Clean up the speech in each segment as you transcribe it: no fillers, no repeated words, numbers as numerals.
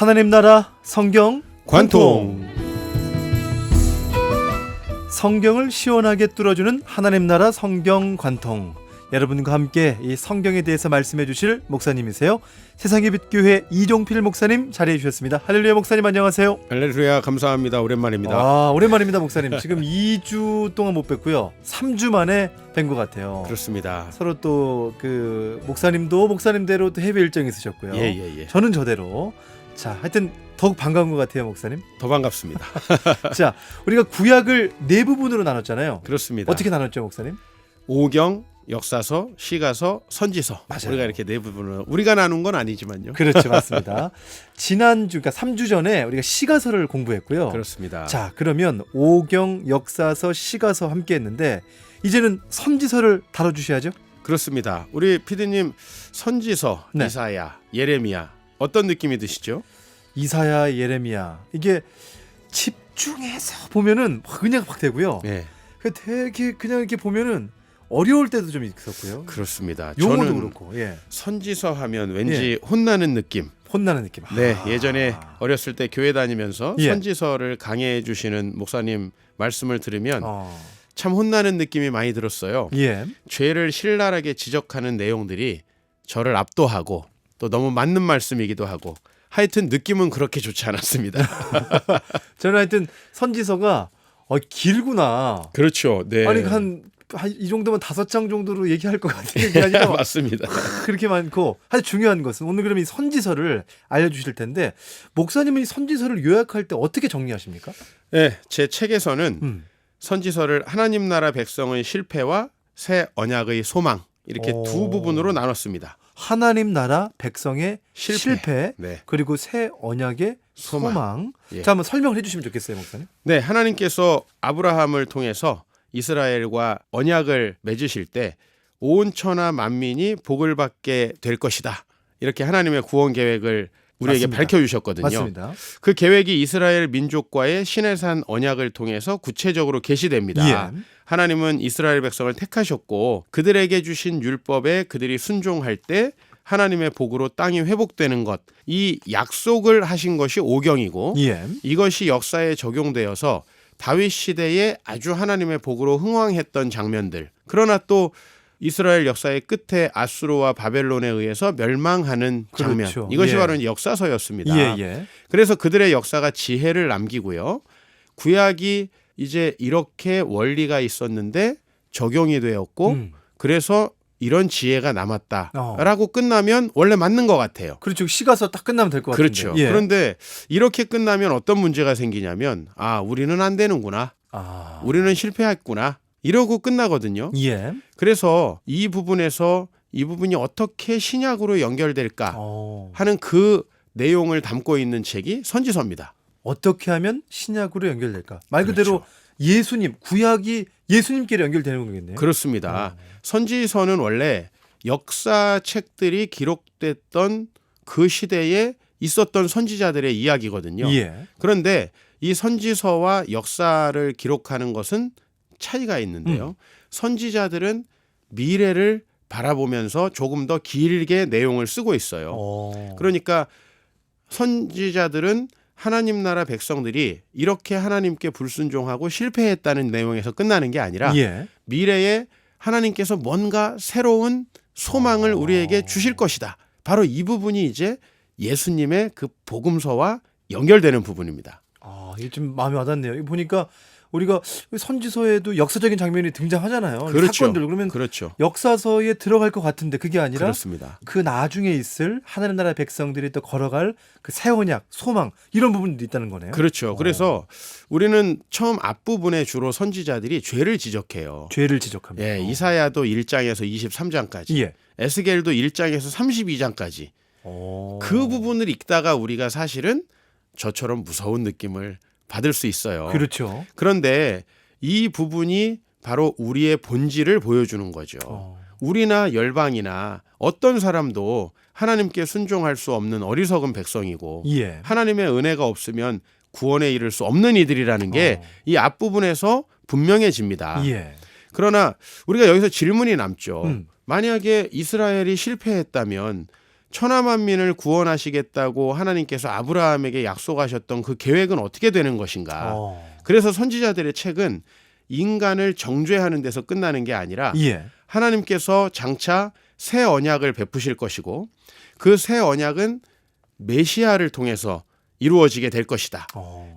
하나님 나라 성경 관통. 성경을 시원하게 뚫어주는 하나님 나라 성경 관통. 여러분과 함께 이 성경에 대해서 말씀해 주실 목사님이세요. 세상의 빛교회 이종필 목사님 자리해 주셨습니다. 할렐루야. 목사님 안녕하세요. 할렐루야. 감사합니다. 오랜만입니다. 오랜만입니다 목사님. 지금 2주 동안 못 뵙고요, 3주 만에 뵌 것 같아요. 그렇습니다. 서로 또 그 목사님도 목사님대로 또 해외 일정이 있으셨고요. 예. 저는 저대로. 자, 하여튼 더욱 반가운 것 같아요 목사님. 더 반갑습니다. 자, 우리가 구약을 네 부분으로 나눴잖아요. 그렇습니다. 어떻게 나눴죠 목사님? 오경, 역사서, 시가서, 선지서. 맞아요. 우리가 이렇게 네 부분을 우리가 나눈 건 아니지만요. 그렇죠. 맞습니다. 지난주 그러니까 3주 전에 우리가 시가서를 공부했고요. 그렇습니다. 자, 그러면 오경, 역사서, 시가서 함께 했는데 이제는 선지서를 다뤄주셔야죠. 그렇습니다. 우리 피디님, 선지서, 네. 이사야, 예레미야 어떤 느낌이 드시죠? 이사야, 예레미야 이게 집중해서 보면은 그냥 막 되고요. 네. 되게 그냥 이렇게 보면은 어려울 때도 좀 있었고요. 그렇습니다. 용어도 저는 그렇고, 예. 선지서 하면 왠지 혼나는 느낌. 혼나는 느낌. 네, 예전에 어렸을 때 교회 다니면서 예. 선지서를 강해해 주시는 목사님 말씀을 들으면 참 혼나는 느낌이 많이 들었어요. 예. 죄를 신랄하게 지적하는 내용들이 저를 압도하고 또 너무 맞는 말씀이기도 하고 하여튼 느낌은 그렇게 좋지 않았습니다. 저는 하여튼 선지서가 길구나. 그렇죠. 네. 아니 한 이 정도면 5장 정도로 얘기할 것 같은 게 아니라 맞습니다. 그렇게 많고, 아주 중요한 것은 오늘 그럼 이 선지서를 알려주실 텐데 목사님은 이 선지서를 요약할 때 어떻게 정리하십니까? 네, 제 책에서는 선지서를 하나님 나라 백성의 실패와 새 언약의 소망 이렇게 두 부분으로 나눴습니다. 하나님 나라 백성의 실패, 네. 그리고 새 언약의 소망. 예. 자, 한번 설명을 해주시면 좋겠어요, 목사님. 네, 하나님께서 아브라함을 통해서 이스라엘과 언약을 맺으실 때 온 천하 만민이 복을 받게 될 것이다. 이렇게 하나님의 구원 계획을 우리에게 맞습니다. 밝혀주셨거든요. 맞습니다. 그 계획이 이스라엘 민족과의 시내산 언약을 통해서 구체적으로 계시됩니다. 예. 하나님은 이스라엘 백성을 택하셨고 그들에게 주신 율법에 그들이 순종할 때 하나님의 복으로 땅이 회복되는 것, 이 약속을 하신 것이 오경이고 예. 이것이 역사에 적용되어서 다윗 시대에 아주 하나님의 복으로 흥왕했던 장면들, 그러나 또 이스라엘 역사의 끝에 아수르와 바벨론에 의해서 멸망하는 장면, 그렇죠. 이것이 예. 바로 역사서였습니다. 예. 그래서 그들의 역사가 지혜를 남기고요, 구약이 이제 이렇게 원리가 있었는데 적용이 되었고 그래서 이런 지혜가 남았다라고 끝나면 원래 맞는 것 같아요. 그렇죠. 시가서 딱 끝나면 될 것 같은데. 그렇죠. 예. 그런데 이렇게 끝나면 어떤 문제가 생기냐면 우리는 안 되는구나. 우리는 실패했구나. 이러고 끝나거든요. 예. 그래서 이 부분에서 이 부분이 어떻게 신약으로 연결될까 하는 그 내용을 담고 있는 책이 선지서입니다. 어떻게 하면 신약으로 연결될까? 말 그대로 그렇죠. 예수님, 구약이 예수님끼리 연결되는 거겠네요. 그렇습니다. 선지서는 원래 역사책들이 기록됐던 그 시대에 있었던 선지자들의 이야기거든요. 예. 그런데 이 선지서와 역사를 기록하는 것은 차이가 있는데요. 선지자들은 미래를 바라보면서 조금 더 길게 내용을 쓰고 있어요. 그러니까 선지자들은 하나님 나라 백성들이 이렇게 하나님께 불순종하고 실패했다는 내용에서 끝나는 게 아니라 예. 미래에 하나님께서 뭔가 새로운 소망을 우리에게 주실 것이다. 바로 이 부분이 이제 예수님의 그 복음서와 연결되는 부분입니다. 이게 좀 마음에 와닿네요. 이거 보니까 우리가 선지서에도 역사적인 장면이 등장하잖아요. 그렇죠. 사건들. 그러면 그렇죠. 역사서에 들어갈 것 같은데 그게 아니라 그렇습니다. 그 나중에 있을 하나님 나라 백성들이 또 걸어갈 그 새 언약, 소망, 이런 부분도 있다는 거네요. 그렇죠. 그래서 우리는 처음 앞부분에 주로 선지자들이 죄를 지적해요. 죄를 지적합니다. 예, 이사야도 1장에서 23장까지, 예. 에스겔도 1장에서 32장까지 그 부분을 읽다가 우리가 사실은 저처럼 무서운 느낌을 받을 수 있어요. 그렇죠. 그런데 이 부분이 바로 우리의 본질을 보여주는 거죠. 우리나 열방이나 어떤 사람도 하나님께 순종할 수 없는 어리석은 백성이고 예. 하나님의 은혜가 없으면 구원에 이를 수 없는 이들이라는 게 이 앞부분에서 분명해집니다. 예. 그러나 우리가 여기서 질문이 남죠. 만약에 이스라엘이 실패했다면 천하만민을 구원하시겠다고 하나님께서 아브라함에게 약속하셨던 그 계획은 어떻게 되는 것인가. 그래서 선지자들의 책은 인간을 정죄하는 데서 끝나는 게 아니라 예. 하나님께서 장차 새 언약을 베푸실 것이고 그 새 언약은 메시아를 통해서 이루어지게 될 것이다.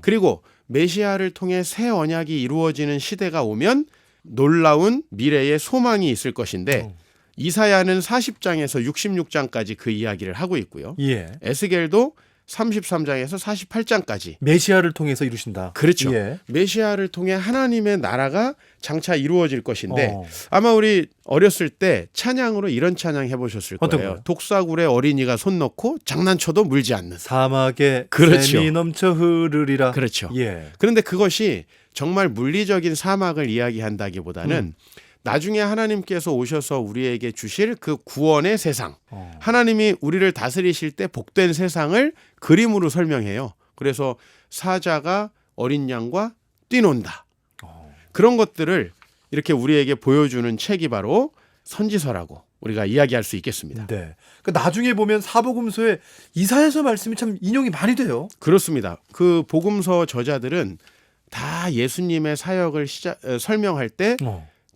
그리고 메시아를 통해 새 언약이 이루어지는 시대가 오면 놀라운 미래의 소망이 있을 것인데 이사야는 40장에서 66장까지 그 이야기를 하고 있고요. 예. 에스겔도 33장에서 48장까지 메시아를 통해서 이루신다. 그렇죠. 예. 메시아를 통해 하나님의 나라가 장차 이루어질 것인데 아마 우리 어렸을 때 찬양으로 이런 찬양 해보셨을 어떤 거예요. 거요? 독사굴에 어린이가 손 넣고 장난쳐도 물지 않는. 사막에 그렇죠. 샘이 넘쳐 흐르리라. 그렇죠. 예. 그런데 그것이 정말 물리적인 사막을 이야기한다기보다는 나중에 하나님께서 오셔서 우리에게 주실 그 구원의 세상, 하나님이 우리를 다스리실 때 복된 세상을 그림으로 설명해요. 그래서 사자가 어린 양과 뛰논다. 그런 것들을 이렇게 우리에게 보여주는 책이 바로 선지서라고 우리가 이야기할 수 있겠습니다. 네. 그러니까 나중에 보면 사복음서에 이사야서 말씀이 참 인용이 많이 돼요. 그렇습니다. 그 복음서 저자들은 다 예수님의 사역을 설명할 때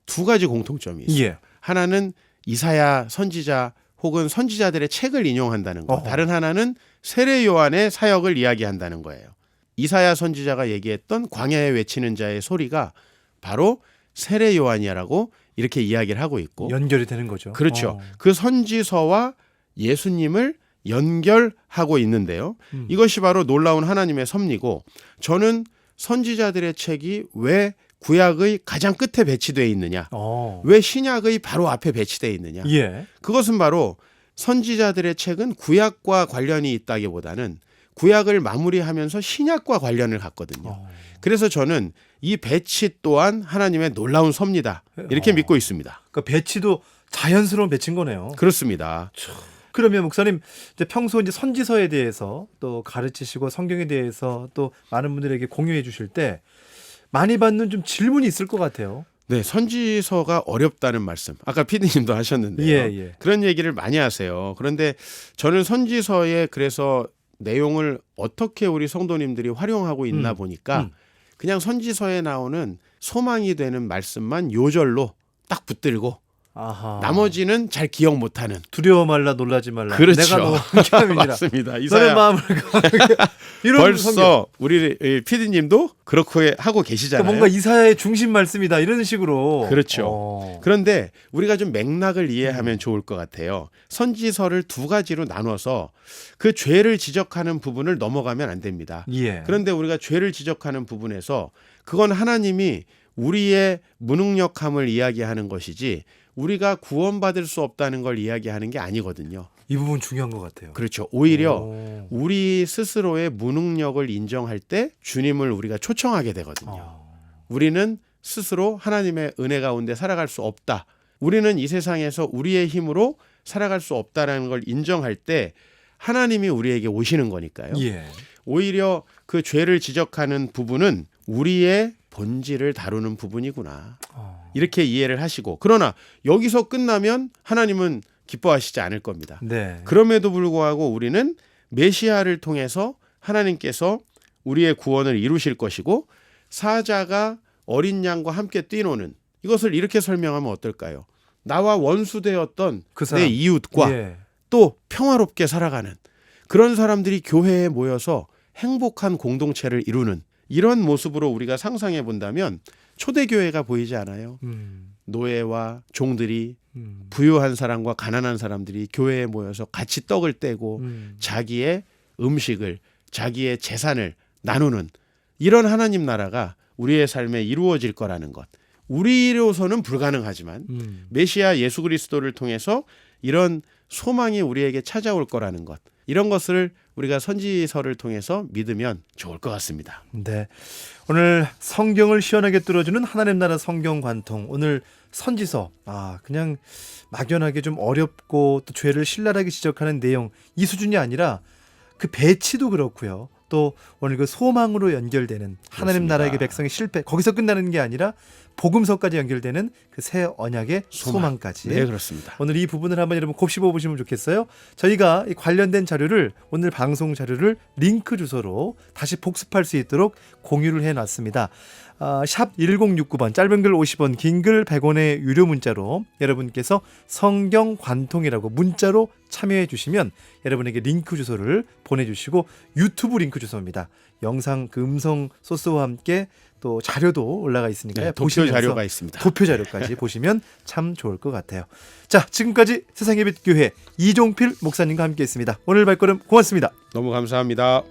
두 가지 공통점이 있어요. 예. 하나는 이사야 선지자 혹은 선지자들의 책을 인용한다는 것. 다른 하나는 세례 요한의 사역을 이야기한다는 거예요. 이사야 선지자가 얘기했던 광야에 외치는 자의 소리가 바로 세례 요한이라고 이렇게 이야기를 하고 있고 연결이 되는 거죠. 그렇죠. 그 선지서와 예수님을 연결하고 있는데요. 이것이 바로 놀라운 하나님의 섭리고 저는 선지자들의 책이 왜 구약의 가장 끝에 배치되어 있느냐? 왜 신약의 바로 앞에 배치되어 있느냐? 예. 그것은 바로 선지자들의 책은 구약과 관련이 있다기보다는 구약을 마무리하면서 신약과 관련을 갖거든요. 그래서 저는 이 배치 또한 하나님의 놀라운 섭리다. 이렇게 믿고 있습니다. 그러니까 배치도 자연스러운 배치인 거네요. 그렇습니다. 그러면 목사님 이제 평소 이제 선지서에 대해서 또 가르치시고 성경에 대해서 또 많은 분들에게 공유해 주실 때 많이 받는 좀 질문이 있을 것 같아요. 네, 선지서가 어렵다는 말씀. 아까 피디님도 하셨는데요. 예. 그런 얘기를 많이 하세요. 그런데 저는 선지서에 그래서 내용을 어떻게 우리 성도님들이 활용하고 있나 보니까 그냥 선지서에 나오는 소망이 되는 말씀만 요절로 딱 붙들고 나머지는 잘 기억 못하는. 두려워 말라 놀라지 말라. 그렇죠. 내가 너 함께함이니라. 맞습니다. 너의 이사야 마음을 이런 벌써 성경. 우리 PD님도 그렇게 하고 계시잖아요. 그러니까 뭔가 이사야의 중심 말씀이다 이런 식으로. 그렇죠. 그런데 우리가 좀 맥락을 이해하면 좋을 것 같아요. 선지서를 두 가지로 나눠서 그 죄를 지적하는 부분을 넘어가면 안 됩니다. 예. 그런데 우리가 죄를 지적하는 부분에서 그건 하나님이 우리의 무능력함을 이야기하는 것이지 우리가 구원받을 수 없다는 걸 이야기하는 게 아니거든요. 이 부분 중요한 것 같아요. 그렇죠. 오히려 우리 스스로의 무능력을 인정할 때 주님을 우리가 초청하게 되거든요. 우리는 스스로 하나님의 은혜 가운데 살아갈 수 없다. 우리는 이 세상에서 우리의 힘으로 살아갈 수 없다라는 걸 인정할 때 하나님이 우리에게 오시는 거니까요. 예. 오히려 그 죄를 지적하는 부분은 우리의 본질을 다루는 부분이구나. 이렇게 이해를 하시고 그러나 여기서 끝나면 하나님은 기뻐하시지 않을 겁니다. 네. 그럼에도 불구하고 우리는 메시아를 통해서 하나님께서 우리의 구원을 이루실 것이고 사자가 어린 양과 함께 뛰노는 이것을 이렇게 설명하면 어떨까요? 나와 원수되었던 그 사람. 내 이웃과 예. 또 평화롭게 살아가는 그런 사람들이 교회에 모여서 행복한 공동체를 이루는 이런 모습으로 우리가 상상해 본다면 초대교회가 보이지 않아요? 노예와 종들이 부유한 사람과 가난한 사람들이 교회에 모여서 같이 떡을 떼고 자기의 음식을 자기의 재산을 나누는 이런 하나님 나라가 우리의 삶에 이루어질 거라는 것. 우리로서는 불가능하지만 메시아 예수 그리스도를 통해서 이런 소망이 우리에게 찾아올 거라는 것. 이런 것을 우리가 선지서를 통해서 믿으면 좋을 것 같습니다. 네. 오늘 성경을 시원하게 뚫어주는 하나님 나라 성경 관통. 오늘 선지서. 그냥 막연하게 좀 어렵고 또 죄를 신랄하게 지적하는 내용 이 수준이 아니라 그 배치도 그렇고요. 또 오늘 그 소망으로 연결되는 하나님 그렇습니다. 나라의 그 백성의 실패 거기서 끝나는 게 아니라 복음서까지 연결되는 그 새 언약의 소망까지. 네, 그렇습니다. 오늘 이 부분을 한번 여러분 곱씹어 보시면 좋겠어요. 저희가 이 관련된 자료를 오늘 방송 자료를 링크 주소로 다시 복습할 수 있도록 공유를 해놨습니다. 샵 1069번 짧은 글 50원 긴 글 100원의 유료 문자로 여러분께서 성경 관통이라고 문자로 참여해 주시면 여러분에게 링크 주소를 보내주시고 유튜브 링크 주소입니다. 영상 그 음성 소스와 함께 또 자료도 올라가 있으니까요. 네, 도표 보시면서 자료가 있습니다. 도표 자료까지 보시면 참 좋을 것 같아요. 자, 지금까지 세상의 빛 교회 이종필 목사님과 함께했습니다. 오늘 발걸음 고맙습니다. 너무 감사합니다.